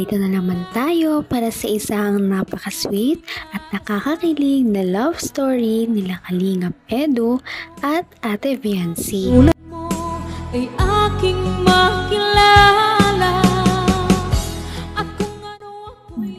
Narito na naman tayo para sa isang napaka-sweet at nakakakilig na love story nila Kalingap Edu at Ate Viancy. Tulad mo ay aking makilala at kung ano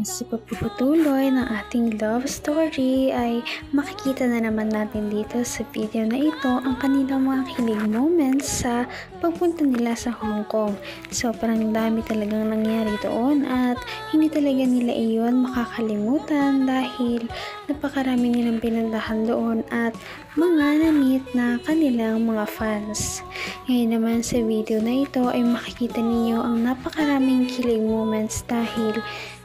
Sa pagpapatuloy ng ating love story ay makikita na naman natin dito sa video na ito ang kanilang mga kilig moments sa pagpunta nila sa Hong Kong. Sobrang dami talagang nangyari doon at hindi talaga nila iyon makakalimutan dahil napakarami nilang pinuntahan doon at mga na-meet na kanilang mga fans. Ngayon naman sa video na ito ay makikita ninyo ang napakaraming kilig moments dahil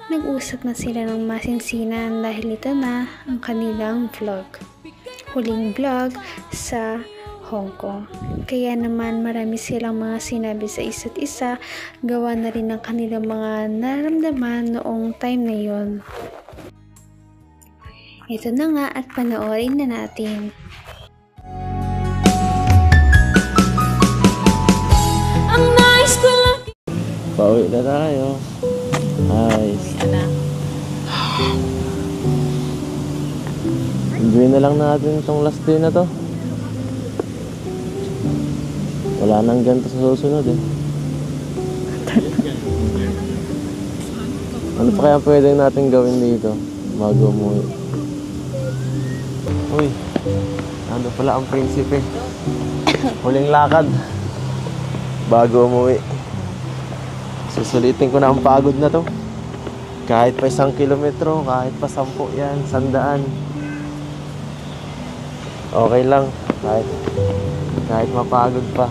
nag-usap na sila ng masinsinan dahil ito na ang kanilang vlog. Huling vlog sa Hong Kong. Kaya naman marami silang mga sinabi sa isa't isa, gawa na rin ng kanilang mga naramdaman noong time na yon. Ito na nga at panoorin na natin. ang nais ko lang. Pauwi na tayo. Nice. Enjoy na lang natin itong last day na to. Wala nang ganito sa susunod eh. Ano pa kaya pwedeng natin gawin dito bago umuwi? Uy, ano pala ang prinsipe? Huling lakad bago umuwi. Susulitin ko na ang pagod na to. Kahit pa 1 kilometro, kahit pa 10 yan, 100. Okay lang, kahit mapagod pa.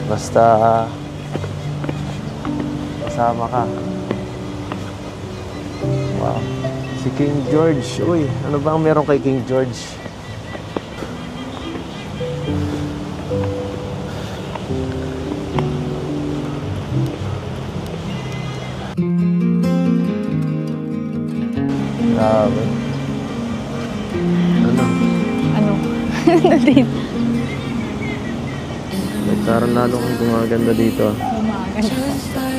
Basta kasama ka. Wow. Si King George. Uy, ano ba ang meron kay King George? Grabe. Ano? Nandito. Nagkaroon lalo kang gumaganda dito. Gumaganda.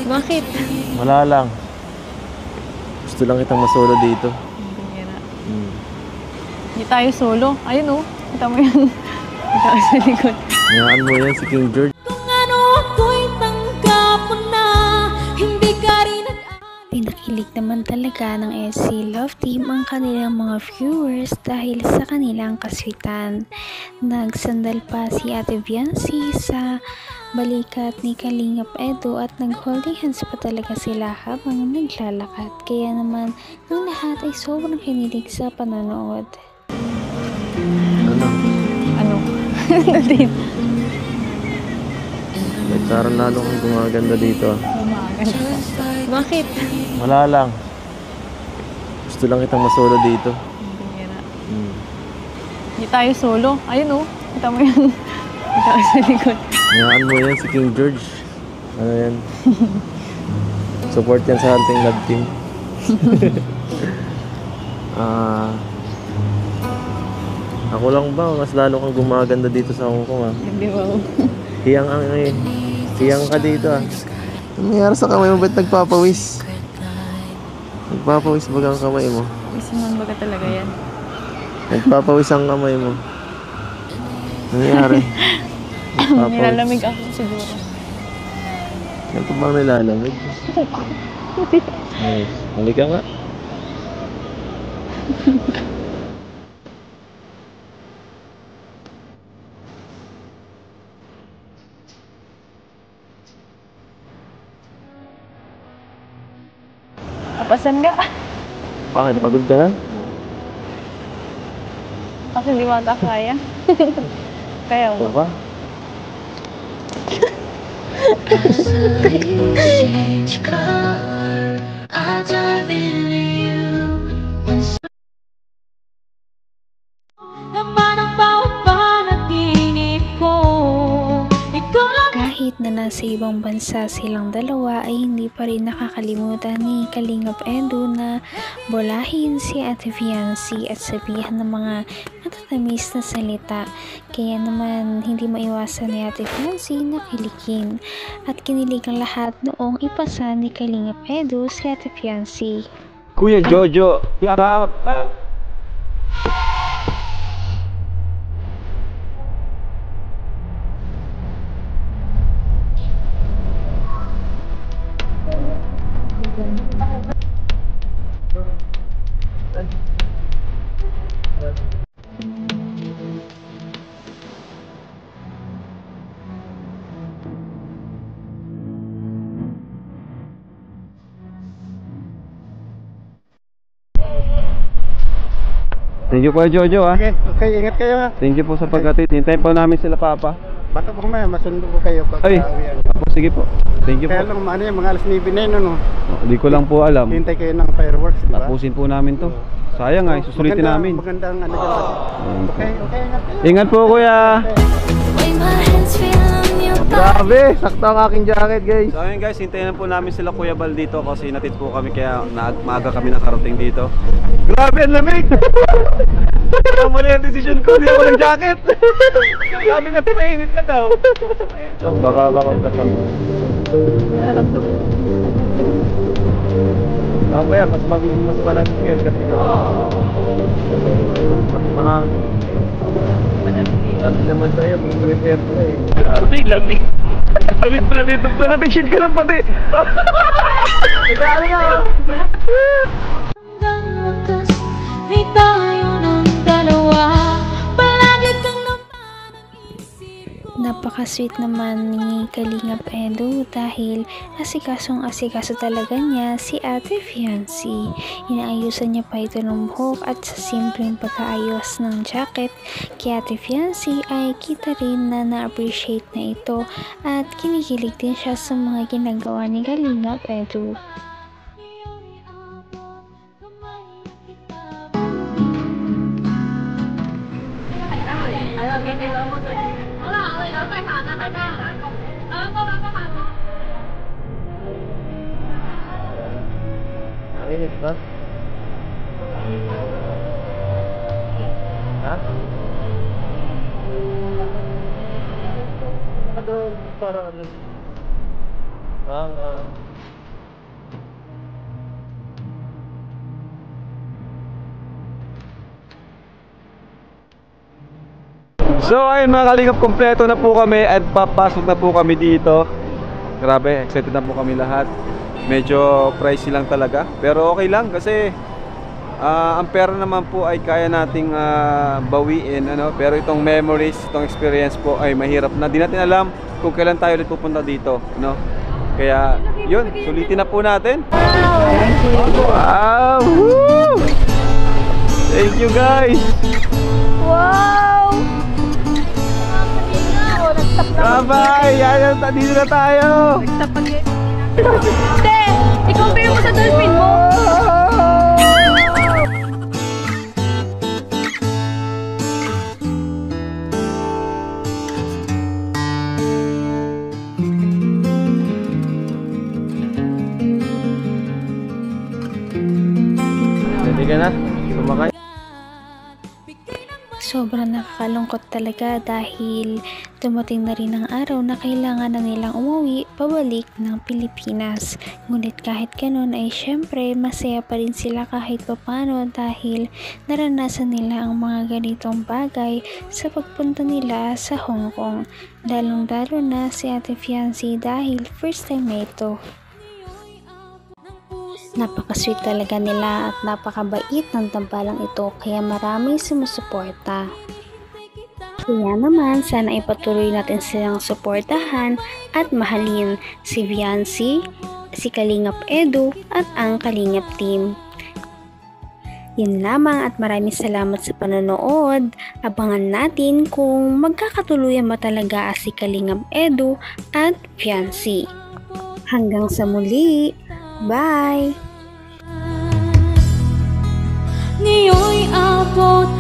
Bakit? Wala lang. Gusto lang kitang masolo dito. Bihira. Hindi tayo solo. Ayun oh. Kita mo yan. Kita ko sa likod. Hayaan mo yan si King George. Kung ano ako'y tanggap mo na, hindi ka rin Pinakilig naman talaga ng SC Love Team ang kanilang mga viewers dahil sa kanilang kaswitan. Nagsandal pa si Ate Viancy sa balikat ni Kalingap Edu at nag-holding hands pa talaga sila habang naglalakad. Kaya naman ang lahat ay sobrang kinilig sa panonood. Ano? Nandito. Nagkaroon lalo kang gumaganda dito. Gumaganda. Bakit? Wala lang. Gusto lang kitang masolo dito. Bihira. Hindi tayo solo. Ayun oh. Kita mo yan. Kita ko sa likod. Hayaan mo yan si King George. Ano yan? Support yan sa Hunting Love Team. Ako lang ba? Mas lalo kang gumaganda dito sa Hong Kong ah. Hindi ba? Hiyang ka dito ah. Ano nangyari sa kamay mo? Ba't nagpapawis? Nagpapawis baga ang kamay mo? Isiman baga talaga yan. Nagpapawis ang kamay mo. Ano nangyari? Nilalamig ako siguro. Ano pa bang nilalamig? Ay, halika nga. Kapasan ka. Bakit? Pagod ka na? Kasi hindi mata kaya. Kaya Ito mo. ka? naman ang bawat panaginip ko. Ikaw lang Kahit na nasa ibang bansa silang dalawa ay hindi pa rin nakakalimutan ni Kalingap Edu na bolahin si Ate Fiancy at sabihan ng mga matatamis na salita. Kaya naman hindi maiwasan ni Ate Fiancy na kilikin at kinilig ang lahat noong ipasa ni Kalingap Edu si Ate Fiancy. Kuya Jojo, thank you Kuya Jojo ha. Okay, ingat kayo ha. Thank you po sa pagkatid. Hintayin po namin sila Papa. Baka po kumaya, masundo ko kayo pag Ay, sige po. Thank you po. Kaya lang, ano yan, mga alas 9 na yun, ano? Hindi ko lang po alam. Hintay kayo ng fireworks, di ba? Tapusin po namin to. Sayang nga, susulitin namin. Magandang ano dyan. Okay, ingat kayo. Ingat po Kuya. Way my hands feel on your body. Grabe, sakto ang aking jacket guys. So ayun guys, hintayin po namin sila Kuya Bal dito kasi natid po kami kaya maaga kami nakarating dito. Grabe, ang lamig! Mali ang decision ko, hindi ako ng jacket. Sabi nga, mainit na daw. Baka kasama. Mamaya, mas malamig yan kasi mas mahal. Ano naman tayo, mag-prepare ko eh. Pati, lamig. Lamig pa dito. Nabishit ka lang pati. Hanggang wakas ay tayo ng dalawa. Palagi kang naman ang isip ko. Napaka-sweet naman ni Kalingap Edu dahil asikaso talaga niya si Ate Fiancy. Inaayusan niya pa ito ng buhok at sa simpleng pagkaayos ng jacket kay Ate Fiancy ay kita rin na na-appreciate na ito at kinikilig din siya sa mga ginagawa ni Kalingap Edu. Init ba? Ha? Ano para ano? So ayun mga kalingap, kompleto na po kami at papasok na po kami dito. Grabe, excited na po kami lahat. Medyo pricey lang talaga, pero okay lang kasi ang pera naman po ay kaya nating bawiin, ano? Pero itong memories, itong experience po ay mahirap na. Di natin alam kung kailan tayo ulit pupunta dito, no? Kaya yun, sulitin na po natin. Wow! Woo! Thank you guys! Wow! Bye-bye! Yan, dito na tayo! Te, i-compare mo sa dolphin mo. Ready ka na? Sumakay? Sobrang nakakalungkot talaga dahil dumating na rin ang araw na kailangan na nilang umuwi pabalik ng Pilipinas. Ngunit kahit ganun ay syempre masaya pa rin sila kahit papano dahil naranasan nila ang mga ganitong bagay sa pagpunta nila sa Hong Kong. Lalong-lalo na si Ate Fiancy dahil first time na ito. Napaka-sweet talaga nila at napakabait ng tambalang ito kaya marami sumusuporta. Kaya naman sana ipatuloy natin silang suportahan at mahalin si Fiancy, si Kalingap Edu at ang Kalingap team. Yun lamang at maraming salamat sa panonood. Abangan natin kung magkakatuluyan ba talaga si Kalingap Edu at Fiancy. Hanggang sa muli! Bye! Ngayon'y abot